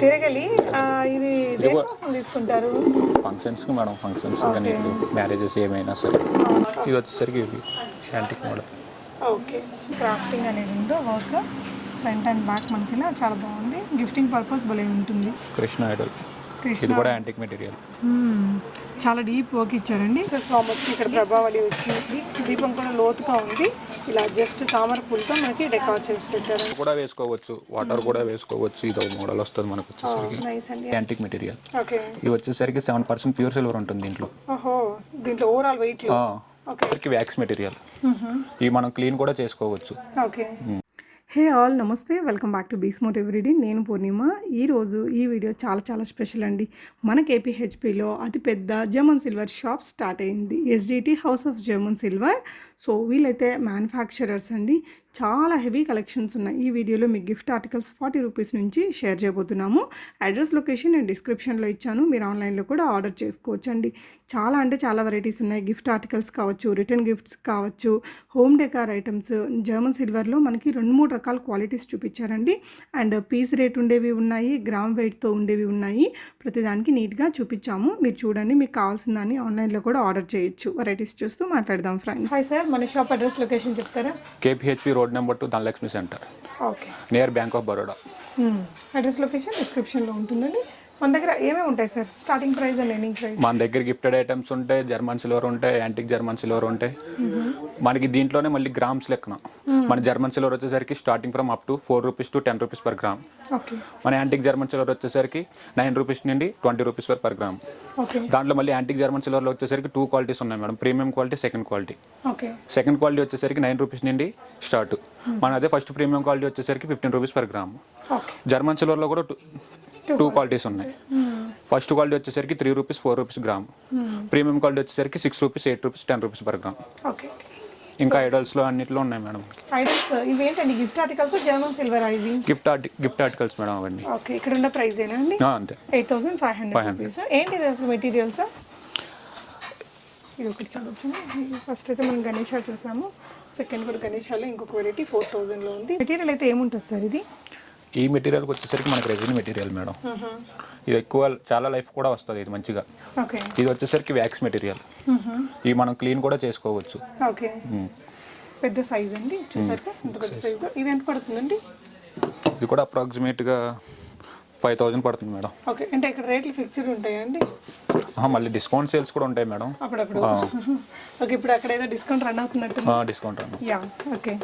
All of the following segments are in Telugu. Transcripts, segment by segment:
తిరగలి ఇది దేనికోసం తీసుకుంటారు? ఫంక్షన్స్కి మేడం, ఫంక్షన్స్ కానీ మ్యారేజెస్ ఏమైనా సరే. ఇది వచ్చేసరికి యాంటిక్ మోడల్. ఓకే, క్రాఫ్టింగ్ అనేది ఉందో వర్క్ ఫ్రంట్ అండ్ బ్యాక్ మనకి చాలా బాగుంది. గిఫ్టింగ్ పర్పస్ భలే ఉంటుంది. కృష్ణ ఐడల్, ఇది కూడా యాంటిక్ మెటీరియల్. చాలా డీప్ వర్క్ ఇచ్చారండి. ఇక్కడ ప్రభావళి వచ్చి దీపం కూడా లోతుగా ఉంది. ఇలా జస్ట్ తామర పూలతో మనకి డెకరేట్ చేసి పెట్టారు. కూడా వేసుకోవచ్చు, వాటర్ కూడా వేసుకోవచ్చు. ఇది మోడల్ వస్తుంది మనకు వచ్చేసరికి యాంటిక్ మెటీరియల్. ఓకే, ఇది వచ్చేసరికి 7% ప్యూర్ సిల్వర్ ఉంటుంది దీంట్లో. ఓహో, దీంట్లో ఓవరాల్ వెయిట్ వ్యాక్స్ మెటీరియల్. ఇవి మనం క్లీన్ కూడా చేసుకోవచ్చు. ఓకే. హే ఆల్, నమస్తే, వెల్కమ్ బ్యాక్ టు బీస్ మోటివ్ రెడీ. నేను పూర్ణిమ. ఈరోజు ఈ వీడియో చాలా స్పెషల్ అండి. మన KPHBలో అతిపెద్ద జర్మన్ సిల్వర్ షాప్ స్టార్ట్ అయింది, SGT house of German silver. So వీళ్ళైతే మ్యానుఫ్యాక్చరర్స్ అండి. చాలా హెవీ కలెక్షన్స్ ఉన్నాయి. ఈ వీడియోలో మీకు గిఫ్ట్ ఆర్టికల్స్ 40 రూపీస్ నుంచి షేర్ చేయబోతున్నాము. అడ్రస్, లొకేషన్ నేను డిస్క్రిప్షన్లో ఇచ్చాను. మీరు ఆన్లైన్లో కూడా ఆర్డర్ చేసుకోవచ్చు అండి. చాలా వెరైటీస్ ఉన్నాయి. గిఫ్ట్ ఆర్టికల్స్ కావచ్చు, రిటర్న్ గిఫ్ట్స్ కావచ్చు, హోమ్ డెకార్ ఐటమ్స్. జర్మన్ సిల్వర్లో మనకి 2-3 రకాల క్వాలిటీస్ చూపించారండి. అండ్ పీస్ రేట్ ఉండేవి ఉన్నాయి, గ్రామ్ వెయిట్తో ఉండేవి ఉన్నాయి. ప్రతిదానికి నీట్గా చూపించాము. మీరు చూడండి, మీకు కావాల్సిన దాన్ని ఆన్లైన్లో కూడా ఆర్డర్ చేయొచ్చు. వెరైటీస్ చూస్తూ మాట్లాడదాం ఫ్రెండ్స్. హాయ్ సార్, మన షాప్ అడ్రస్, లొకేషన్ చెప్తారా? KPHB road number 2, Dhanalakshmi centre, okay, near bank of Baroda. Address, location డిస్క్రిప్షన్లో ఉంటుందండి. మన దగ్గర ఏమేమి ఉంటాయి sir? Starting price and ending price. మన దగ్గర గిఫ్టెడ్ ఐటమ్స్ ఉంటాయి, జర్మన్ సిల్వర్ ఉంటాయి, యాంటిక్ జర్మన్ సిల్వర్ ఉంటాయి. మనకి దీంట్లోనే మళ్ళీ గ్రామ్స్ లెక్కన. మన జర్మన్ సిల్వర్ వచ్చేసరికి starting from up to 4 rupees to 10 rupees per gram. మన యాంటిక్ జర్మన్ సిల్వర్ వచ్చేసరికి 9 రూపీస్ నుండి 20 రూపీస్ పర్ గ్రామ్. దాంట్లో మళ్ళీ యాంటిక్ జర్మన్ సిల్వర్లో వచ్చేసరికి 2 క్వాలిటీస్ ఉన్నాయి madam. Premium quality, second quality. Second quality వచ్చేసరికి 9 రూపీస్ నుండి స్టార్ట్. మన అదే ఫస్ట్ ప్రీమియం క్వాలిటీ వచ్చేసరికి 15 రూపీస్ పర్ గ్రామ్. జర్మన్ సిల్వర్లో కూడా 2 క్వాలిటీస్ ఉన్నాయి. ఫస్ట్ క్వాలిటీ వచ్చేసరికి 3 rupees, 4 rupees gram. Premium quality వచ్చేసరికి 6 rupees, 8 rupees, 10 rupees per gram. ఇంకా ఐడల్స్ లో అన్నిట్లో ఉన్నాయి madam. Gift articles German silver ఇవి గిఫ్ట్ ఆర్టికల్స్ మేడం అవన్నీ. ఓకే, ఇక్కడ ఉన్న ప్రైస్ ఏనండి? అంతే, 8500 ఏంటిది అసలు మెటీరియల్స్? ఇది ఒకటి చూడొచ్చు. ఫస్ట్ అయితే మనం గణేష చూసాము, సెకండ్ కూడా గణేషాలో ఇంకొక వెరైటీ 4000లో ఉంది. మెటీరియల్ అయితే ఏముంటుంది సార్ ఇది? ఈ మెటీరియల్ వచ్చేసరికి మనకు రెజిన్ మెటీరియల్ మేడం. ఇది ఎక్కువ చాలా లైఫ్ కూడా వస్తుంది ఇది మంచిగా. ఇది వచ్చేసరికి వ్యాక్స్ మెటీరియల్. ఇది మనం క్లీన్ కూడా చేసుకోవచ్చు. ఓకే, పెద్ద సైజ్ అండి. చూసారు ఎంత పెద్ద సైజు. ఇది ఎంత పడుతుందండి? ఇది కూడా అప్రాక్సిమేట్గా 5000 పడుతుంది మేడం. ఓకే, అంటే ఇక్కడ రేట్లు ఫిక్స్డ్ ఉంటాయండి? మళ్ళీ డిస్కౌంట్ సేల్స్ కూడా ఉంటాయి మేడం అప్పుడప్పుడు. ఓకే, ఇప్పుడు అక్కడ ఏదో డిస్కౌంట్ రన్ అవుతున్నట్టు. Discount run. Yeah, okay.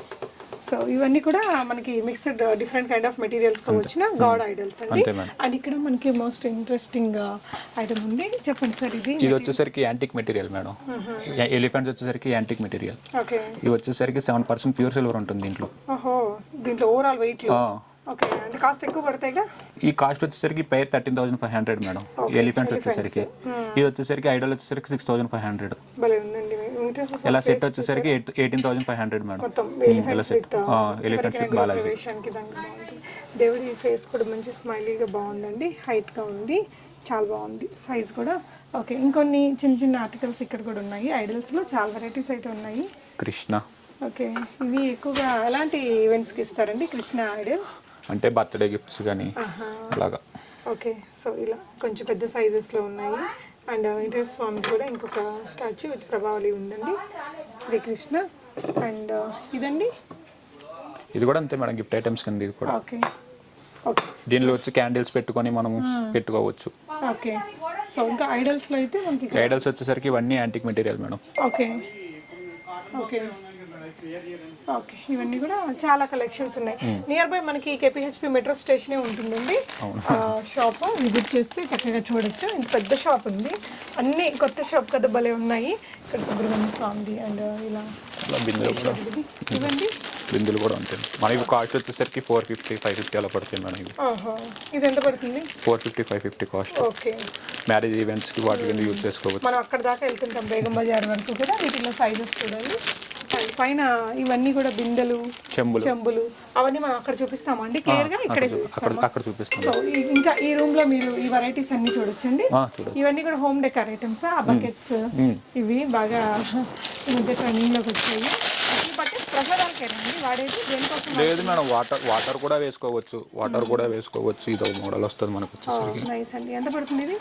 So ఇవన్నీ కూడా మనకి mixed different kind of materials తో వచ్చిన గాడ్ ఐడల్స్ అండి. అండ్ ఇక్కడ మనకి మోస్ట్ ఇంట్రెస్టింగ్ ఐటమ్ ఉంది, చెప్పండి సార్. ఇది వచ్చేసరికి యాంటిక్ మెటీరియల్ మేడం. ఎలిఫెంట్స్ వచ్చేసరికి యాంటిక్ మెటీరియల్. ఓకే, ఇది వచ్చేసరికి 7% ప్యూర్ సిల్వర్ ఉంటుంది దీంట్లో. ఓహో, దీంట్లో ఓవరాల్ వెయిట్ లో. ఓకే, అంటే కాస్ట్ ఎక్కువ పడతాయిగా? ఈ కాస్ట్ వచ్చేసరికి పైర్ 13,500 మేడం. ఎలిఫెంట్స్ వచ్చేసరికి. ఇది వచ్చేసరికి ఐడల్ వచ్చేసరికి 6,500. ఇలా సెట్ వచ్చేసరికి 18,500 మేడం. ఇలా సెట్ ఎలిఫెంట్స్ విత్ బాలాజీ. దేవుడి ఫేస్ కూడా మంచి స్మైలీగా బాగుందండి, హైట్ గా ఉంది, చాలా బాగుంది సైజ్ కూడా. ఓకే, ఇంకొన్ని చిన్న ఆర్టికల్స్ ఇక్కడ కూడా ఉన్నాయి. ఐడల్స్ లో చాలా వెరైటీస్ అయితే ఉన్నాయి. కృష్ణ. ఓకే, ఇవి ఎక్కువగా ఎలాంటి ఈవెంట్స్ కి ఇస్తారండి కృష్ణ ఐడల్? అంటే బర్త్డే గిఫ్ట్స్ కానీ అలాగా. ఓకే, సో ఇలా కొంచెం పెద్ద సైజెస్లో ఉన్నాయి. అండ్ వెంకటేశ్వర స్వామి కూడా ఇంకొక స్టాచ్యూ విత్ ప్రభావళి ఉందండి, శ్రీకృష్ణ. అండ్ ఇదండి, ఇది కూడా అంతే మేడం, గిఫ్ట్ ఐటమ్స్ కింద ఇది కూడా. ఓకే, దీనిలో వచ్చి క్యాండిల్స్ పెట్టుకొని మనం పెట్టుకోవచ్చు. ఓకే, సో ఇంకా ఐడల్స్లో అయితే మనకి ఐడల్స్ వచ్చేసరికి ఇవన్నీ యాంటిక్ మెటీరియల్ మేడం. ఓకే, ఇవన్నీ కూడా చాలా కలెక్షన్స్ ఉన్నాయి. నియర్ బై మనకి KPHB మెట్రో స్టేషనే ఉంటుందండి. షాప్ విజిట్ చేస్తే చక్కగా చూడొచ్చు. ఇంత పెద్ద షాప్ ఉంది, అన్ని కొత్త షాప్ కదా భలే ఉన్నాయి. ఇక్కడ సుబ్రహ్మణ్య స్వామిది అండ్ ఇలా ఇవ్వండి. బిందులు కూడా ఉంటాయి. మనకి కాస్ట్ వచ్చేసరికి 450, 550 అలా పడుతుంది మేడం. ఇది ఎంత పడుతుంది? 450, 550 కాస్ట్. ఓకే, మ్యారేజ్ ఈవెంట్స్ కి వాటి కింద యూజ్ చేసుకోవచ్చు. మనం అక్కడ దాకా వెళ్తుంటాం, బేగం బజార్ వరకు కూడా. వీటిలో సైజెస్ చూడాలి. పైన ఇవన్నీ కూడా బిందెలు, చెంబులు అవన్నీ మనం అక్కడ చూపిస్తామండి క్లియర్ గా. ఇక్కడ చూపిస్తాం. సో ఇంకా ఈ రూమ్ లో మీరు ఈ వెరైటీస్ అన్ని చూడొచ్చండి. ఇవన్నీ కూడా హోమ్ డెకర్ ఐటమ్స్. ఆ బకెట్స్ ఇవి బాగా ట్రెండింగ్ లోకి వచ్చాయి. బకెట్స్ ప్రసాదాలకేనండి వాడేది దేనికోసం? లేదు మేడం, వాటర్ కూడా వేసుకోవచ్చు. ఇది ఒక మోడల్ వస్తుంది మనకు వచ్చేసరికి. నైస్ అండి. ఎంత పడుతుంది ఇది?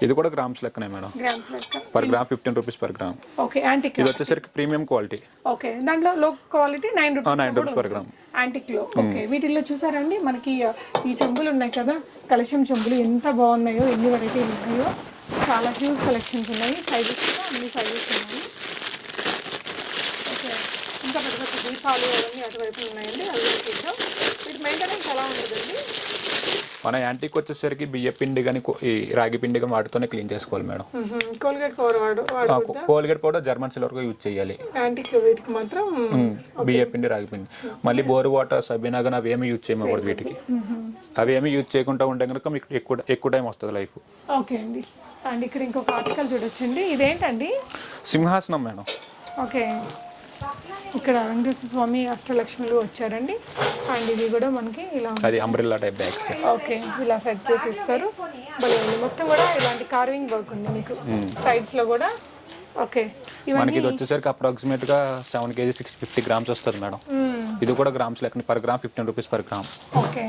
ఇది కూడా గ్రామ్స్ లెక్కనే మేడం. గ్రామ్స్ లెక్క. Per gram 15 rupees per gram. Okay. Antique ఇది వచ్చేసరికి ప్రీమియం క్వాలిటీ. ఓకే. దాంట్లో లో quality 9 rupees per gram antique లో. ఓకే. వీటిల్లో చూసారండి మనకి ఈ చెంబులు ఉన్నాయి కదా, కలశం చెంబులు ఎంత బాగున్నాయో, ఎన్ని వెరైటీలు ఉన్నాయో, చాలా హ్యూజ్ కలెక్షన్స్ ఉన్నాయి. సైజెస్ కూడా అన్ని సైజెస్ ఉన్నాయి. ఓకే. ఇంకా పెద్ద పెద్ద దీపాలు అవన్నీ అటువైపు ఉన్నాయండి, అవి చూద్దాం. వీటి మెయింటెనెన్స్ ఎలా ఉంటుందండి? మన యాంటీకి వచ్చేసరికి బియ్య పిండి కానీ ఈ రాగి పిండి కానీ వాటితోనే క్లీన్ చేసుకోవాలి madam. Colgate powder Colgate powder German silver use చేయాలి. యాంటిక్ వీటికి మాత్రం బియ్య పిండి రాగి పిండి. మళ్ళీ బోర్ వాటర్ సబీనా కానీ అవి ఏమి యూజ్ చేయకూడదు వీటికి. అవి ఏమి యూజ్ చేయకుండా ఉంటే కనుక మీకు ఎక్కువ టైం వస్తుంది లైఫ్. ఓకే అండి. అండ్ ఇక్కడ ఇంకొక ఆర్టికల్ చూడొచ్చండి. ఇదేంటండి? సింహాసనం మేడం. ఓకే. ఇక్కడ వెంకటేశ్వర స్వామి అష్టలక్ష్మిలు వచ్చారండి. అండ్ ఇది కూడా మనకి ఇలా అది అంబ్రెల్లా టైప్ బ్యాగ్స్. ఓకే. ఇలా సెట్ చేసి ఇస్తారు. మొత్తం కూడా ఇలాంటి కార్వింగ్ వర్క్ ఉంది మీకు సైడ్స్ లో కూడా. ఓకే. మనకి ఇది వచ్చేసరికి అప్రాక్సిమేట్ గా 7 kg 650 గ్రామ్స్ వస్తుంది మేడం. ఇది కూడా గ్రామ్స్ లెక్క per gram 15 rupees per gram. Okay.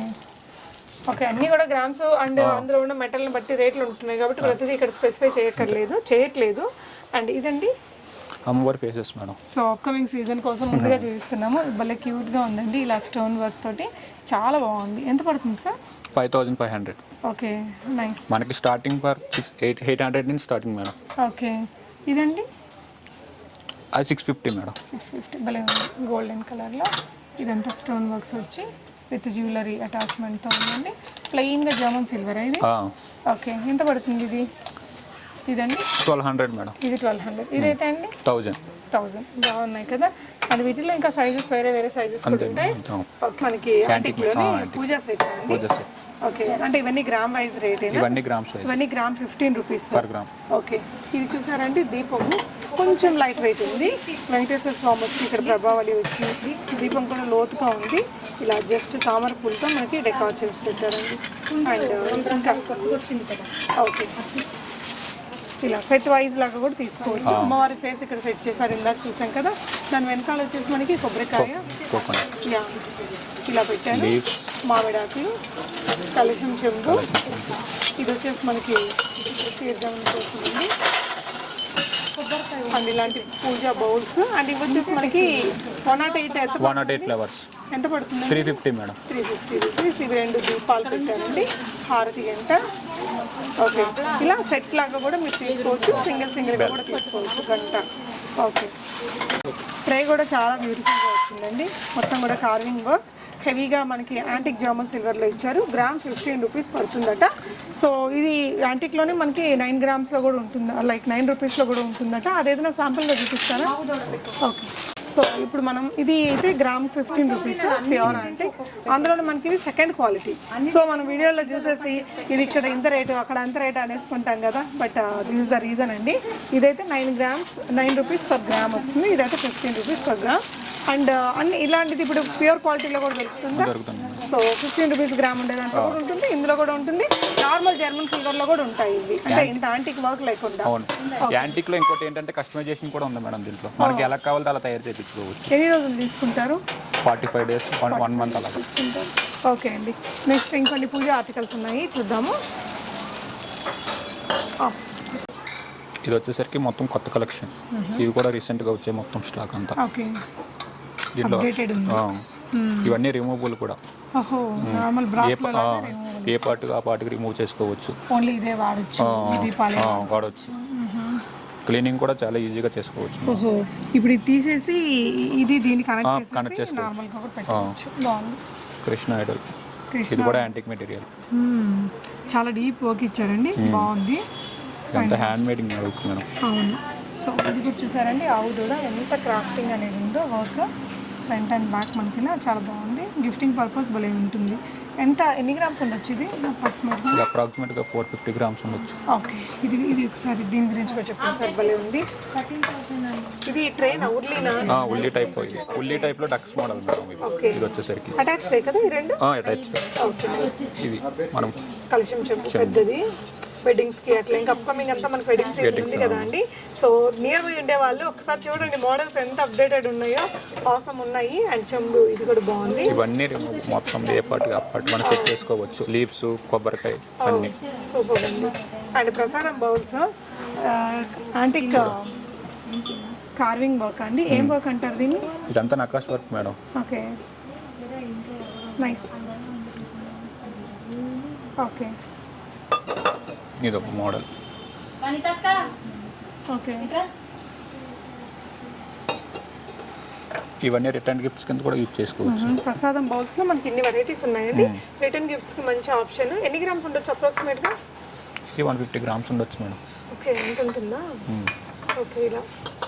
Okay. అన్ని కూడా గ్రామ్స్ అండ్ అందులో ఉన్న మెటల్ని బట్టి రేట్లు ఉంటున్నాయి కాబట్టి ప్రతిదీ ఇక్కడ స్పెసిఫై చేయట్లేదు. అండ్ ఇదండి అమ్మవారి faces madam. So upcoming season కోసం ముందుగా చూపిస్తున్నాము. భలే క్యూట్గా ఉందండి, ఇలా స్టోన్ వర్క్ తోటి చాలా బాగుంది. ఎంత పడుతుంది సార్? 5500. ఓకే. నైస్. మనకి స్టార్టింగ్ ఫర్ 800 నుంచి స్టార్టింగ్ మేడం. ఓకే. ఇదండి? అది 650 మేడం. 650. భలే ఉంది, గోల్డెన్ కలర్లో. ఇదంతా స్టోన్ వర్క్స్ వచ్చి విత్ జ్యువెలరీ అటాచ్మెంట్తో ఉందండి. ప్లెయిన్గా జర్మన్ సిల్వర్ ఇది. ఓకే. ఎంత పడుతుంది ఇది? ఇదండి 1200 మేడం. ఇది 1200. ఇదైతే అండి 1000. బాగున్నాయి కదా. అండ్ వీటిలో ఇంకా సైజెస్ వేరే సైజెస్ కూడా ఉంటాయి. మనకి యాంటిక్లోనే పూజా సెట్ అండి. ఓకే. అంటే ఇవన్నీ గ్రామ్ వైజ్ రేట్? ఇవన్నీ గ్రామ్స్ వైజ్. ఇవన్నీ gram 15 rupees per gram. Okay. ఇది చూసారండి దీపము కొంచెం లైట్ వెయిట్ ఉంది. వెంకటేశ్వర స్వామి వచ్చి ఇక్కడ ప్రభావళి వచ్చి దీపం కూడా లోతుగా ఉంది. ఇలా జస్ట్ తామర పూలతో మనకి డెకార్ చేసి పెట్టారండి. అండ్ ఇంకా ఓకే ఇలా సెట్ వైజ్ లాగా కూడా తీసుకోవచ్చు. అమ్మవారి ఫేస్ ఇక్కడ సెట్ చేశారు, ఇందాక చూసాం కదా. దాని వెనకాల వచ్చేసి మనకి కొబ్బరికాయ ఇలా పెట్టారు, మామిడాకులు, కలశం చెంబు. ఇది వచ్చేసి మనకి తీర్థం కోసమండి. అండ్ ఇలాంటి పూజా బౌల్స్. అండ్ ఇవి వచ్చేసి మనకి 108 ఫ్లవర్స్. ఎంత పడుతుంది? 350 మేడం. 350 రూపీస్. ఇవి 2 దీపాలు పెట్టారండి, హారతి గంట. ఓకే. ఇలా సెట్ లాగా కూడా మీరు తీసుకోవచ్చు, సింగిల్గా కూడా తీసుకోవచ్చు గంట. ఓకే. ట్రే కూడా చాలా బ్యూటిఫుల్గా వచ్చిందండి. మొత్తం కూడా కార్వింగ్ వర్క్, హెవీగా మనకి యాంటిక్ జర్మన్ సిల్వర్లో ఇచ్చారు. Gram 15 rupees పడుతుందట. సో ఇది యాంటిక్లోనే మనకి 9 గ్రామ్స్లో కూడా ఉంటుంది, లైక్ 9 రూపీస్లో కూడా ఉంటుందట. అదేదైనా శాంపుల్గా చూపిస్తారా? ఓకే. సో ఇప్పుడు మనం ఇది అయితే గ్రామ్ 15 రూపీస్ ప్యూర్ అంటే, అందులో మనకి ఇది సెకండ్ క్వాలిటీ. సో మనం వీడియోలో చూసేసి ఇది ఇక్కడ ఇంత రేటు అక్కడ అంత రేటు అనేసుకుంటాం కదా, but this is the reason అండి. ఇదైతే 9 రూపీస్ పర్ గ్రామ్ వస్తుంది, ఇదైతే 15 రూపీస్ పర్ గ్రామ్. అండ్ అన్ని ఇలాంటిది ఇప్పుడు ప్యూర్ క్వాలిటీలో కూడా దొరుకుతుందా? సో 15 రూపీస్ గ్రామ్ ఉండే దాంట్లో కూడా ఉంటుంది, ఇందులో కూడా ఉంటుంది. నార్మల్ జర్మన్ సిల్వర్లో కూడా ఉంటాయి ఇవి, అంటే ఇంత యాంటిక్ వర్క్ లేకుండా. యాంటిక్ లో ఇంకోటి ఏంటంటే కస్టమైజేషన్ కూడా ఉంది మేడం దీంట్లో. మనకి ఎలా కావాలో అలా తయారు చేయించుకోవచ్చు. ఎన్ని రోజులు తీసుకుంటారు? 45 days, 1 month అలా తీసుకుంటారు. ఓకే అండి. నెక్స్ట్ ఇంకొన్ని పూజ ఆర్టికల్స్ ఉన్నాయి, చూద్దాము. ఇది వచ్చేసరికి మొత్తం కొత్త కలెక్షన్. ఇవి కూడా రీసెంట్ గా వచ్చే మొత్తం స్టాక్ అంతా. ఓకే. దీంట్లో ఇవన్నీ రిమూవబుల్ కూడా. ఏ పార్ట్ ఆ పార్ట్కి రిమూవ్ చేసుకోవచ్చు. ఓన్లీ ఇదే వాడచ్చు. క్లీనింగ్ కూడా చాలా ఈజీగా చేసుకోవచ్చు. ఓహో. ఇప్పుడు ఇది తీసేసి ఇది దీన్ని కనెక్ట్ చేసి నార్మల్గా కూడా పెట్టుకోవచ్చు. బాగుంది. కృష్ణ ఐడల్. ఇది కూడా యాంటిక్ మెటీరియల్. చాలా డీప్ వర్క్ ఇచ్చారండి, బాగుంది. అంతా హ్యాండ్ మేడింగ్ వర్క్ మేడం. అవును. సో ఇది కూడా చూసారండి, ఆవు దూడ ఎంత క్రాఫ్టింగ్ అనేది ఉందో వర్క్. ఫ్రంట్ అండ్ బ్యాక్ మనకి చాలా బాగుంది. గిఫ్టింగ్ పర్పస్ భలే ఉంటుంది. ఎన్ని గ్రామ్స్ ఉండొచ్చు ఇది అప్రాక్సిమేట్గా 450 గ్రామ్స్ ఉండొచ్చు. ఓకే. ఇది ఒకసారి దీని గురించి కూడా చెప్పండి సార్, భలే ఉంది. ఇది ట్రైన్ ఉల్లి టైప్. ఉల్లి టైప్ లో డక్స్ మోడల్ మేడం. ఇది వచ్చేసరికి అటాచ్డ్ కదా ఈ రెండు? అటాచ్డ్. ఓకే. ఇది మనం కలశం చెంబు పెద్దది. వెడ్డింగ్స్ కి అట్లా ఇంకా అప్కమింగ్ అంతా మనకి వెడ్డింగ్ సీజన్ ఉంది కదా అండి. సో నియర్ బై ఉండే వాళ్ళు ఒకసారి చూడండి మోడల్స్ ఎంత అప్డేటెడ్ ఉన్నాయో, ఆసమ్ ఉన్నాయి. అండ్ చెంబు ఇది కూడా బాగుంది. ఇవన్నీ మొత్తం ఏ పార్ట్ అప్పటి మనం సెట్ చేసుకోవచ్చు. లీవ్స్, కొబ్బరికాయ అన్ని సూపర్ ఉంది. అండ్ ప్రసాదం బౌల్స్ యాంటిక్ కార్వింగ్ వర్క్ అండి. ఏం వర్క్ అంటారు దీన్ని? ఇదంతా Nakash work madam. Okay, nice. Okay, ఇది ఒక మోడల్. ఓకే, ఇవన్నీ రిటర్న్ గిఫ్ట్స్ కింద కూడా యూజ్ చేసుకోవచ్చు. ప్రసాదం బౌల్స్లో మనకి ఇన్ని వెరైటీస్ ఉన్నాయండి. రిటర్న్ గిఫ్ట్స్కి మంచి ఆప్షన్. ఎన్ని గ్రామ్స్ ఉండొచ్చు అప్రాక్సిమేట్గా? ఇది 150 గ్రామ్స్ ఉండొచ్చు మేడం. ఓకే, ఎంత ఉంటుందా? ఓకే, ఇలా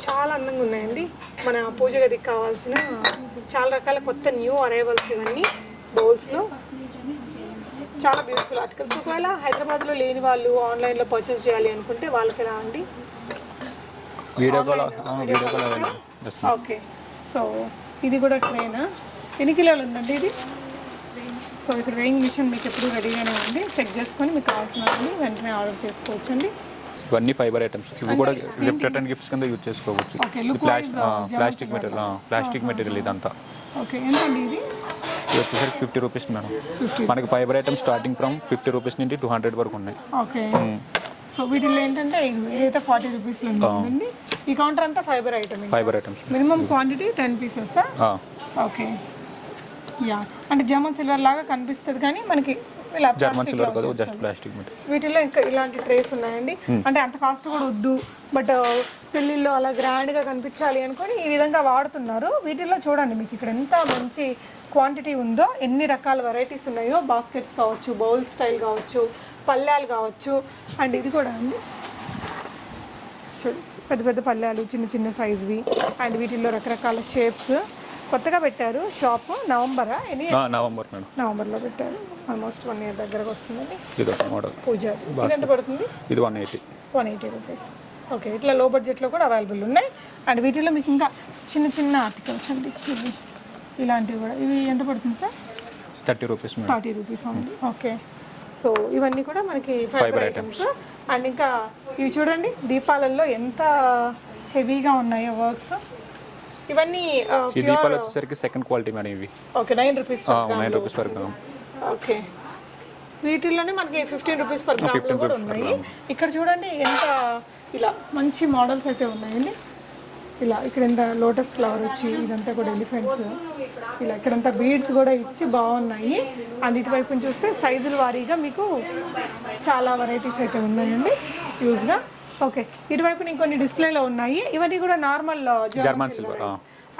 చాలా అందంగా ఉన్నాయండి. మన పూజ గదికి కావాల్సిన చాలా రకాల కొత్త న్యూ అరైవల్స్ ఇవన్నీ బౌల్స్లో. చాలా బ్యూటిఫుల్ ఆర్టికల్స్. ఒకవేళ హైదరాబాద్లో లేని వాళ్ళు ఆన్లైన్లో పర్చేస్ చేయాలి అనుకుంటే వాళ్ళకి ఎలా అండి? Video call. ఓకే, సో ఇది కూడా ట్రైనా? ఎన్ని కిలోలు ఉందండి ఇది? సో ఇక్కడ వెయింగ్ మిషన్ మీకు ఎప్పుడు రెడీగానే ఉంది. చెక్ చేసుకొని మీకు కావాల్సిన వెంటనే ఆర్డర్ చేసుకోవచ్చు అండి. ఇవన్నీ ఫైబర్ ఐటమ్స్. ఇవి కూడా రిటర్న్ గిఫ్ట్స్ కింద యూజ్ చేసుకోవచ్చు. ప్లాస్టిక్ మెటీరియల్ ఇదంతా. ఓకే, ఎంతండి ఇది? ఇది వచ్చేసరికి 50 రూపీస్ మేడం. మనకి fibre items starting from 50 rupees నుండి 200 వరకు ఉన్నాయి. ఓకే, సో వీటిలో ఏంటంటే ఇదైతే 40 రూపీస్లో ఉంటుంది. ఈ కౌంటర్ అంతా fibre items. Minimum quantity 10 pieces. Okay, yeah, అంటే జర్మన్ సిల్వర్ లాగా కనిపిస్తుంది కానీ మనకి ఇలా ప్లాస్టిక్. వీటిలో ఇంకా ఇలాంటి ట్రేస్ ఉన్నాయండి. అంటే అంత కాస్ట్ కూడా వద్దు, బట్ పెళ్ళిళ్ళు అలా గ్రాండ్గా కనిపించాలి అనుకొని ఈ విధంగా వాడుతున్నారు. వీటిల్లో చూడండి మీకు ఇక్కడ ఎంత మంచి క్వాంటిటీ ఉందో, ఎన్ని రకాల వెరైటీస్ ఉన్నాయో. బాస్కెట్స్ కావచ్చు, బౌల్ స్టైల్ కావచ్చు, పళ్ళాలు కావచ్చు. అండ్ ఇది కూడా అండి, పెద్ద పెద్ద పళ్ళాలు, చిన్న చిన్న సైజ్వి. అండ్ వీటిల్లో రకరకాల షేప్స్. కొత్తగా పెట్టారు షాప్. నవంబర్లో పెట్టారు. ఆల్మోస్ట్ 1 year దగ్గరకు వస్తుందండి. పూజ ఇది ఎంత పడుతుంది? ఇది 180 రూపీస్. ఓకే, ఇట్లా లో బడ్జెట్లో కూడా అవైలబుల్ ఉన్నాయి. అండ్ వీటిలో మీకు ఇంకా చిన్న చిన్న ఆర్టికల్స్ అండి. ఇవి ఇలాంటివి కూడా. ఇవి ఎంత పడుతుంది సార్? 30 రూపీస్ ఉంది. ఓకే, సో ఇవన్నీ కూడా మనకి ఫైబర్ ఐటమ్స్. అండ్ ఇంకా ఇవి చూడండి, దీపాలలో ఎంత హెవీగా ఉన్నాయో వర్క్స్. ఇవన్నీ ఈ దీపాలు వచ్చేసరికి సెకండ్ క్వాలిటీ మేడం. ఇవి okay, 9 rupees per gram. Okay, వీటిల్లోనే మనకి 15 రూపీస్ పర్ గ్రామ్ కూడా ఉన్నాయి. ఇక్కడ చూడండి ఎంత ఇలా మంచి మోడల్స్ అయితే ఉన్నాయండి. ఇలా ఇక్కడ ఎంత లోటస్ ఫ్లవర్ వచ్చి ఇదంతా కూడా ఎలిఫెంట్స్. ఇలా ఇక్కడంతా బీడ్స్ కూడా ఇచ్చి బాగున్నాయి. అండ్ ఇటువైపు చూస్తే సైజుల వారీగా మీకు చాలా వెరైటీస్ అయితే ఉన్నాయండి యూజ్గా. ఓకే, ఇటువైపు ఇంకొన్ని డిస్ప్లేలో ఉన్నాయి. ఇవన్నీ కూడా normal German silver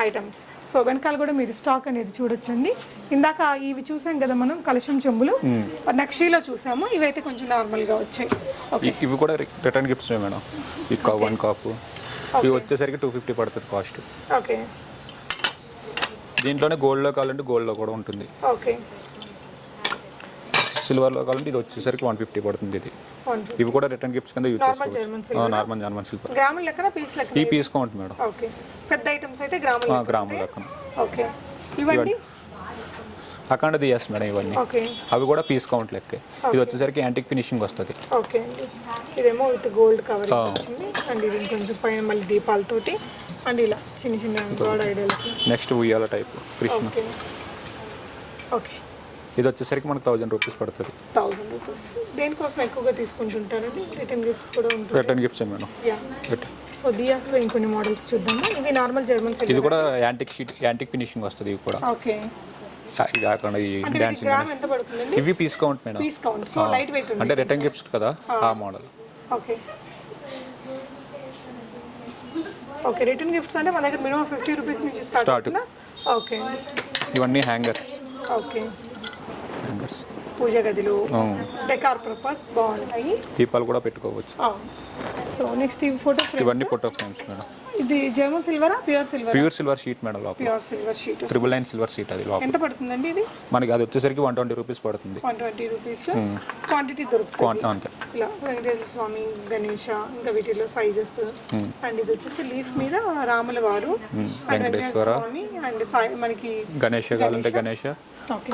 items. So వెనకాల కూడా మీరు స్టాక్ అనేది చూడొచ్చండి. ఇందాక ఇవి చూసాం కదా మనం, కలశం చెంబులు నక్షీలో చూసాము. ఇవైతే కొంచెం నార్మల్గా వచ్చాయి. ఇవి కూడా రిటర్న్ గిఫ్ట్స్ మేడం. ఈ 1 కప్ ఇవి వచ్చేసరికి 250 పడుతుంది కాస్ట్. ఓకే, దీంట్లోనే గోల్డ్లో కావాలంటే గోల్డ్లో కూడా ఉంటుంది. ఓకే, సిల్వర్లో కావాలంటే ఇది వచ్చేసరికి 150 పడుతుంది. ఇది ఇవి కూడా రిటర్న్ గిఫ్ట్స్ కింద యూజ్ చేసుకోవచ్చు. Normal German silver. గ్రాముల లెక్కన పీస్ లెక్కన? ఈ పీస్ కౌంట్ మేడం. ఓకే, పెద్ద ఐటమ్స్ అయితే గ్రాముల లెక్కన. ఓకే, ఇవన్నీ అఖండ దియాస్ మేడం. ఇవన్నీ అవి కూడా పీస్ కౌంట్ లెక్కే. ఇది వచ్చేసరికి యాంటిక్ ఫినిషింగ్ వస్తుంది. ఓకే అండి, ఇదేమో విత్ గోల్డ్ కవర్ వచ్చింది. అండ్ ఇది కొంచెం పైన మళ్ళీ దీపాలతోటి. అండ్ ఇలా చిన్న చిన్న గాడ్ ఐడల్స్. నెక్స్ట్ ఉయ్యాల టైప్ కృష్ణ. ఓకే, ఇది వచ్చేసరికి మనకు 1000 రూపీస్ పడుతుంది. 1000 రూపీస్. దేనికోసం ఎక్కువగా తీసుకుంటుంటారండి? రిటర్న్ గిఫ్ట్స్ కూడా ఉంటాయి. Return gifts madam. సో దియాస్లో ఇంకొన్ని మోడల్స్ చూద్దాము. ఇవి నార్మల్ జర్మన్ సిల్వర్. ఇది కూడా యాంటిక్ ఫినిషింగ్ వస్తుంది. ఇవి కూడా ఓకే. ఇవి piece count madam. Piece count. So light weight అంటే రిటర్న్ గిఫ్ట్స్ కదా ఆ model. Okay, okay, return gifts అంటే మన దగ్గర మినిమం 50 రూపీస్ నుంచి స్టార్ట్ అవుతుందా? ఓకే, ఇవన్నీ హ్యాంగర్స్. ఓకే, పూజ గదిలో డెకార్ పర్పస్ బాగుంటాయి. దీపాలు కూడా పెట్టుకోవచ్చు. సో నెక్స్ట్ ఇవి ఫోటో ఫ్రేమ్స్. ఇవన్నీ ఫోటో ఫ్రేమ్స్ మేడం. ఇది జర్మన్ సిల్వరా? Pure silver sheet madam. Pure silver sheet. 999 silver sheet. అది ఎంత పడుతుందండి ఇది? మనకి అది వచ్చేసరికి 120 రూపీస్ పడుతుంది. 120 రూపీస్. క్వాంటిటీ దొరుకుతుంది అంతే. ఇలా వెంకటేశ్వర స్వామి, గణేష, ఇంకా వీటిలో సైజెస్. అండ్ ఇది వచ్చేసి లీఫ్ మీద రాముల వారు, వెంకటేశ్వర స్వామి, అండ్ మనకి గణేష కావాలంటే గణేష. ఓకే,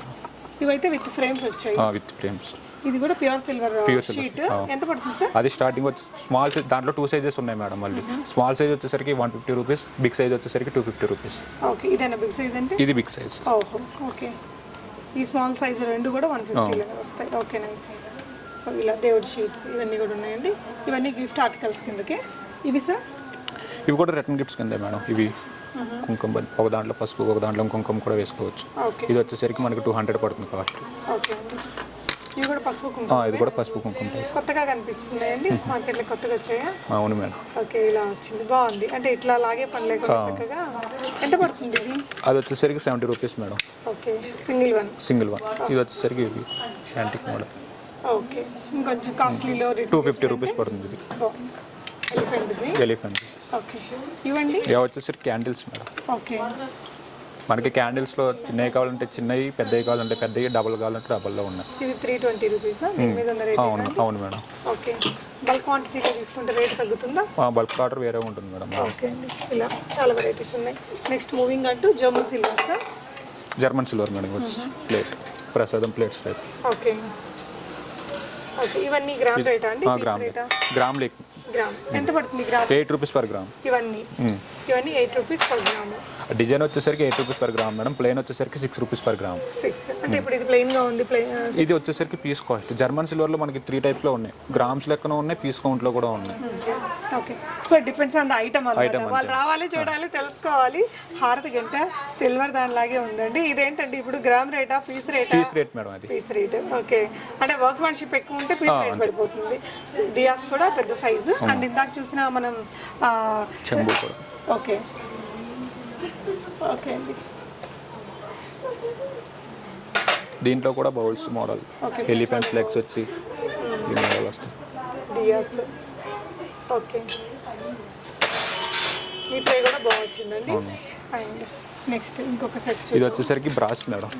ఇవైతే విత్ ఫ్రేమ్స్ వచ్చాయి. With frames. ఇది కూడా ప్యూర్ సిల్వర్ షీట్. ఎంత పడుతుంది సార్? అది స్టార్టింగ్ వచ్చి స్మాల్ సైజ్, దాంట్లో 2 సైజెస్ ఉన్నాయి మేడం. మళ్ళీ స్మాల్ సైజ్ వచ్చేసరికి 150 రూపీస్, బిగ్ సైజ్ వచ్చేసరికి 250 రూపీస్. ఓకే, ఇదేనా బిగ్ సైజ్ అంటే? ఇది బిగ్ సైజ్. ఓహో, ఓకే. ఈ స్మాల్ సైజ్ రెండు కూడా 150 వస్తాయి. Okay, nice. సో ఇలా దేవుడి షీట్స్ ఇవన్నీ కూడా ఉన్నాయండి. ఇవన్నీ గిఫ్ట్ ఆర్టికల్స్ కిందకి. ఇవి సార్? ఇవి కూడా రిటర్న్ గిఫ్ట్స్ కింద మేడం. ఇవి కుంకుమ, ఒక దాంట్లో పసుపు, ఒక దాంట్లో కుంకుమ కూడా వేసుకోవచ్చు. ఇది వచ్చేసరికి మనకి 200 పడుతుంది కాస్ట్. ఓకే అండి. ఇవి కూడా పసుపు కుంకుమ? ఇది కూడా పసుపు కుంకుమ కొత్తగా కనిపిస్తున్నాయండి, మార్కెట్లో కొత్తగా వచ్చాయా? అవును మేడం. ఓకే, ఇలా వచ్చింది, బాగుంది. అంటే ఇట్లా లాగే పని లేకుండా చక్కగా. ఎంత పడుతుంది ఇది? అది వచ్చేసరికి 70 rupees madam. Okay, single one. ఇది వచ్చేసరికి ఇది యాంటిక్ మోడల్. ఓకే, ఇంకొంచెం కాస్ట్లీలో 250 రూపీస్ పడుతుంది. ఇది ఎలిఫెంట్. ఓకే, ఇవ్వండి. ఇవి వచ్చేసరికి క్యాండిల్స్ మేడం. ఓకే, మనకి క్యాండిల్స్లో చిన్నవి కావాలంటే చిన్నవి, పెద్దవి కావాలంటే పెద్దవి, డబుల్ కావాలంటే డబుల్లో ఉన్నాయి. ఇది 320 రూపీస్. అవును మేడం. ఓకే, బల్క్ క్వాంటిటీలో తీసుకుంటే రేట్ తగ్గుతుందా? బల్క్ ఆర్డర్ వేరే ఉంటుంది మేడం. ఓకే అండి, ఇలా చాలా వెరైటీస్ ఉన్నాయి. నెక్స్ట్ మూవింగ్ అంటూ German silver sir. German silver madam వచ్చి ప్లేట్, ప్రసాదం ప్లేట్స్ టైప్. Okay, okay. ఇవన్నీ గ్రామ్ రేటా అండి? Gram lake. గ్రామ్ ఎంత పడుతుంది? Gram 8 rupees per gram. ఇవన్నీ 8 రూపీస్ పర్ గ్రామ్. డిజైన్ వచ్చేసరికి 8 rupees per gram madam. Plain వచ్చేసరికి 6 రూపీస్ పర్ గ్రామ్. 6 అంటే ఇప్పుడు ఇది ప్లెయిన్ గా ఉంది. ఇది వచ్చేసరికి పీస్ కాస్ట్. జర్మన్ సిల్వర్ లో మనకి 3 టైప్స్ లో ఉన్నాయి. గ్రామ్స్ లెక్కన ఉన్నాయి, పీస్ కౌంట్ లో కూడా ఉన్నాయి. Okay, so depends on the item అన్నమాట. వాళ్ళు రావాలి, చూడాలి, తెలుసుకోవాలి. హారతి గంట సిల్వర్ దానిలాగే ఉందండి. ఇదేంటండి ఇప్పుడు గ్రామ్ రేటా, పీస్ రేటా? Piece rate madam. అది పీస్ రేట్. ఓకే, అంటే వర్క్ మ్యాన్షిప్ ఎక్కువ ఉంటే పీస్ రేట్ పడిపోతుంది. దియాస్ కూడా పెద్ద సైజు. అండ్ ఇందాక చూసిన మనం చెంబు కూడా. ఓకే, ఓకే అండి. దీంట్లో కూడా బౌల్స్ మోడల్, ఎలిఫెంట్స్ లెగ్స్ వచ్చి ఈ మోడల్ వస్తుంది. దియాస్. ఓకే, ఈ ట్రే కూడా బాగా వచ్చిందండి. అండ్ నెక్స్ట్ ఇంకొక సెట్. ఇది వచ్చేసరికి బ్రాస్ మేడం.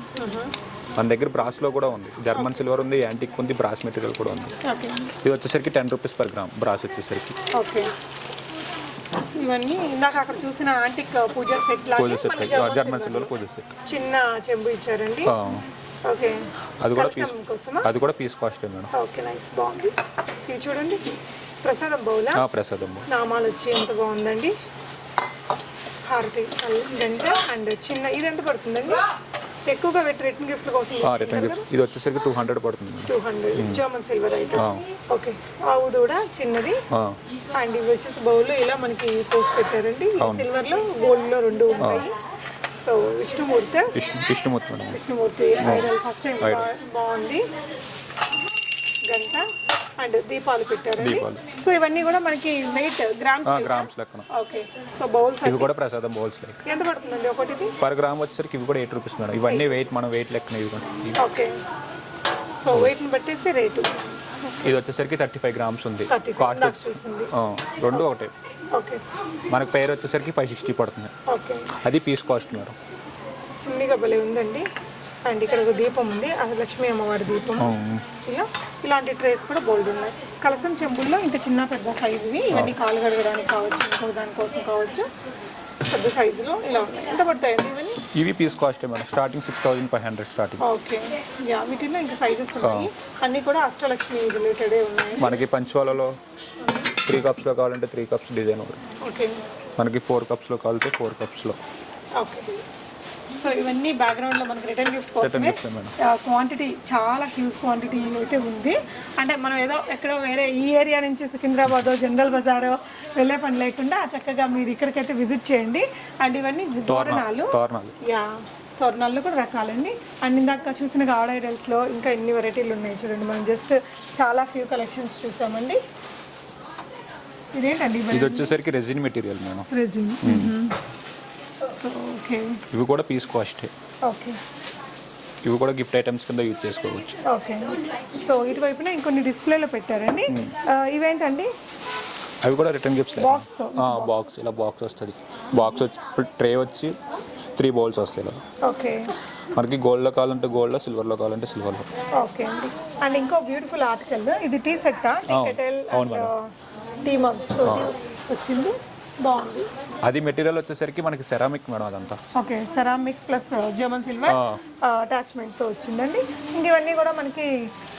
మన దగ్గర బ్రాస్లో కూడా ఉంది. జర్మన్ సిల్వర్ ఉంది, యాంటిక్ ఉంది, బ్రాస్ మెటీరియల్ కూడా ఉంది. ఇది వచ్చేసరికి 10 రూపీస్ పర్ గ్రామ్ బ్రాస్ వచ్చేసరికి. ఓకే, ఇవన్నీ ఇందాక అక్కడ చూసిన antique puja set German silver puja set. చిన్న చెంబు ఇచ్చారండి. ఓకే, అది కూడా piece cost madam. Okay, nice, బాగుంది. ఇది చూడండి, ప్రసాదం బౌల్. ప్రసాదం నామాలు వచ్చి ఎంత బాగుందండి. హారతి గంట అండ్ చిన్న. ఇది ఎంత పడుతుందండి? ఎక్కువగా రిటర్న్ గిఫ్ట్ కోసం. ఇది వచ్చేసరికి 200 పడుతుంది. 200 జర్మన్ సిల్వర్ అయితే. ఓకే, ఆవుది కూడా చిన్నది. అండ్ ఇవి వచ్చేసి బౌల్ ఇలా మనకి పోసి పెట్టారండి. సిల్వర్ లో గోల్డ్ లో రెండు ఉంటాయి. So Vishnumurthy Idol first time బాగుంది. గంట అండ్ దీపాలు పెట్టారండి. సో ఇవన్నీ కూడా మనకి వెయిట్ గ్రామ్స్ లెక్కన. ఓకే, సో బౌల్స్ ఇవి కూడా ప్రసాదం బౌల్స్ లెక్క. ఎంత పడుతుందండి ఒకటి? పర్ గ్రామ్ వచ్చేసరికి ఇవి కూడా 8 రూపీస్ మేడం. ఇవన్నీ వెయిట్, మనం వెయిట్ లెక్కన ఇవి. ఓకే, సో వెయిట్ ని బట్టేసి రేటు. ఇది వచ్చేసరికి 35 గ్రామ్స్ ఉంది. కాస్ట్ రెండు ఒకటే. ఓకే, మనకు పేరు వచ్చేసరికి 560 పడుతుంది. ఓకే, అది పీస్ కాస్ట్ మేడం. చిన్నగా భలే ఉందండి. అండ్ ఇక్కడ ఒక దీపం ఉంది, అది లక్ష్మీ అమ్మవారి దీపం. ఇలాంటి ట్రేస్ కూడా బోల్డ్ ఉన్నాయి. కలసం చెంబుల్లో ఇంకా చిన్న పెద్ద సైజువి. ఇవన్నీ కాలు కడగడానికి కావచ్చు, ఇంకో దానికోసం కావచ్చు. పెద్ద సైజులో ఇలా ఉన్నాయి. ఎంత పడతాయండి ఇవన్నీ? ఇవి piece cost madam. Starting 6500 starting. Okay, yeah, వీటిలో ఇంకా సైజెస్ ఉన్నాయి. అన్నీ కూడా అష్టలక్ష్మి రిలేటెడే ఉన్నాయి. మనకి పంచవాలలో 3 కప్స్లో కావాలంటే 3 కప్స్ డిజైన్ ఒకటి. ఓకే, మనకి 4 కప్స్లో కావాలంటే 4 కప్స్లో. ఓకే, సో ఇవన్నీ బ్యాక్గ్రౌండ్లో మనకి రిటర్న్ గిఫ్ట్ కోసమే. క్వాంటిటీ చాలా హ్యూజ్ క్వాంటిటీ అయితే ఉంది. అంటే మనం ఏదో ఎక్కడో వేరే ఈ ఏరియా నుంచి సికింద్రాబాద్ జనరల్ బజారో వెళ్ళే పని లేకుండా చక్కగా మీరు ఇక్కడికైతే విజిట్ చేయండి. అండ్ ఇవన్నీ తోరణాలు. తోరణాల్లో కూడా రకాలండి. అండ్ ఇందాక చూసిన గాడ్ ఐడల్స్లో ఇంకా ఎన్ని వెరైటీలు ఉన్నాయి చూడండి. మనం జస్ట్ చాలా ఫ్యూ కలెక్షన్స్ చూసామండి. ఇదేంటండి? ఇది వచ్చేసరికి resin material madam. Resin. So okay, ఇవి కూడా పీస్ కాస్టే. ఓకే, ఇవి కూడా గిఫ్ట్ ఐటమ్స్ కింద యూజ్ చేసుకోవచ్చు. ఓకే, సో ఇటువైపున ఇంకొన్ని డిస్ప్లేలో పెట్టారండి. ఇవేంటండి? అవి కూడా రిటర్న్ గిఫ్ట్స్. బాక్స్తో బాక్స్ ఇలా బాక్స్ వస్తుంది. బాక్స్ వచ్చి ట్రే వచ్చి 3 బౌల్స్ వస్తాయి ఇలా. ఓకే, మనకి గోల్డ్లో కావాలంటే గోల్డ్లో, సిల్వర్లో కావాలంటే సిల్వర్లో. ఓకే అండి. అండ్ ఇంకో బ్యూటిఫుల్ ఆర్టికల్, ఇది టీ సెట్టా? టీ కెటిల్, టీ మగ్స్ వచ్చింది. బాగుంది. అది మెటీరియల్ వచ్చేసరికి మనకి సెరామిక్ మేడం అదంతా. Okay, ceramic plus German silver attachment తో వచ్చిందండి. ఇంక ఇవన్నీ కూడా మనకి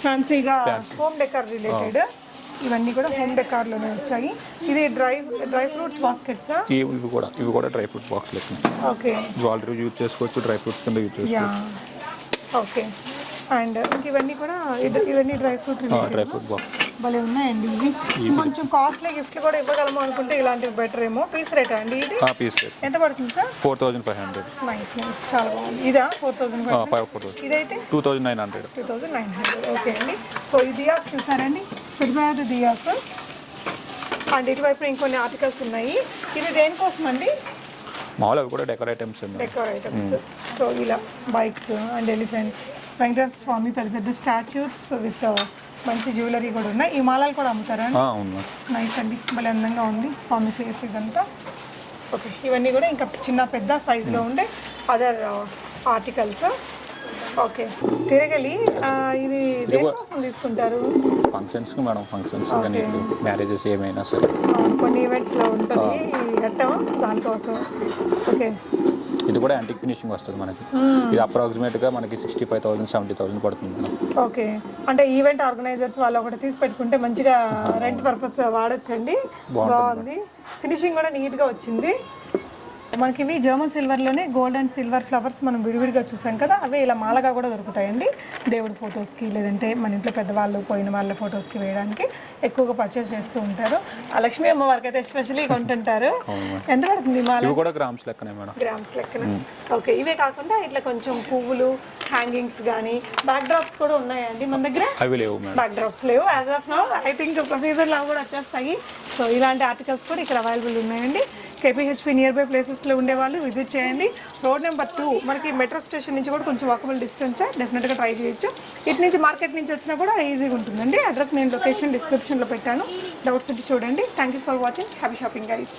ఫ్యాన్సీగా హోమ్ డెకర్ రిలేటెడ్, ఇవన్నీ కూడా హోమ్ డెకార్ లోనే వచ్చాయి. ఇది డ్రై ఫ్రూట్స్ బాస్కెట్స్. ఇవి కూడా డ్రై ఫ్రూట్ బాక్స్ లెక్క. ఓకే, జ్యువెలరీ యూజ్ చేసుకోవచ్చు, డ్రై ఫ్రూట్స్ కింద యూజ్ చేసుకోవచ్చు. ఓకే, అండ్ ఇవన్నీ కూడా ఇవన్నీ డ్రై ఫ్రూట్ బాక్స్ భలే ఉన్నాయండి. ఇవి కొంచెం కాస్ట్లీ గిఫ్ట్లు కూడా ఇవ్వగలము అనుకుంటే ఇలాంటివి బెటర్ ఏమో. పీస్ రేట్ అండి ఇది? పీస్ రేట్ ఎంత పడుతుంది సార్? 4500. నైస్, చాలా బాగుంది. ఇదా 4500? ఇదైతే 2900. ఓకే అండి. సో ఈ దియాస్ చూసారండి, పెద్ద దియాస్. అండ్ ఇటువైపు ఇంకొన్ని ఆర్టికల్స్ ఉన్నాయి. ఇది దేనికోసం అండి? మామూలు అవి కూడా డెకర్ ఐటమ్స్. సో ఇలా బైక్స్ అండ్ ఎలిఫెంట్స్, వెంకటేశ్వర స్వామి పెద్ద స్టాచ్యూస్ విత్ మంచి జ్యువెలరీ కూడా ఉన్నాయి. ఈ మాలలు కూడా అమ్ముతారా? నైస్ అండి, భలే అందంగా ఉంది స్వామి ఫేస్ ఇదంతా. ఓకే, ఇవన్నీ కూడా ఇంకా చిన్న పెద్ద సైజులో ఉండే అదర్ ఆర్టికల్స్. ఓకే, తిరగలి ఇది దేనికోసం తీసుకుంటారు? ఫంక్షన్స్ మేడం, ఫంక్షన్స్ కానీ మ్యారేజెస్ ఏమైనా సరే కొన్ని ఈవెంట్స్లో ఉంటుంది ఘట్టం, దానికోసం. ఓకే, ఇది కూడా యాంటిక్ ఫినిషింగ్ వస్తుంది మనకి. ఇది అప్రాక్సిమేట్గా మనకి 65,000 70,000 పడుతుంది. ఓకే, అంటే ఈవెంట్ ఆర్గనైజర్స్ వాళ్ళు ఒకటి తీసి పెట్టుకుంటే మంచిగా రెంట్ పర్పస్ వాడచ్చండి. బాగుంది, ఫినిషింగ్ కూడా నీట్గా వచ్చింది. మనకి ఇవి జర్మన్ సిల్వర్లోనే గోల్డ్ అండ్ సిల్వర్ ఫ్లవర్స్ మనం విడివిడిగా చూసాం కదా, అవే ఇలా మాలగా కూడా దొరుకుతాయండి. దేవుడి ఫొటోస్కి లేదంటే మన ఇంట్లో పెద్దవాళ్ళు పోయిన వాళ్ళ ఫొటోస్కి వేయడానికి ఎక్కువగా పర్చేస్ చేస్తూ ఉంటారు. ఆ లక్ష్మీ అమ్మవారికి అయితే ఎస్పెషల్లీ కొంటుంటారు. ఎంత పడుతుంది మాల? గ్రామ్స్ లెక్కనే మేడం. గ్రామ్స్ లెక్కన. ఓకే, ఇవే కాకుండా ఇట్లా కొంచెం పువ్వులు, హ్యాంగింగ్స్ కానీ బ్యాక్ డ్రాప్స్ కూడా ఉన్నాయండి మన దగ్గర? అవి లేవు, బ్యాక్ డ్రాప్స్ లేవు as of now. I think ఒక సీజన్లో కూడా వచ్చేస్తాయి. సో ఇలాంటి ఆర్టికల్స్ కూడా ఇక్కడ అవైలబుల్ ఉన్నాయండి. KPHB నియర్ బై ప్లేసెస్లో ఉండేవాళ్ళు విజిట్ చేయండి. రోడ్ నెంబర్ 2 మనకి మెట్రో స్టేషన్ నుంచి కూడా కొంచెం వాకబుల్ డిస్టెన్స్, డెఫినెట్గా ట్రై చేయొచ్చు. ఇటు నుంచి మార్కెట్ నుంచి వచ్చినా కూడా ఈజీగా ఉంటుందండి. అడ్రస్ నేను లొకేషన్ డిస్క్రిప్షన్లో పెట్టాను, డౌట్స్ వచ్చి చూడండి. Thank you for watching. Happy shopping guys.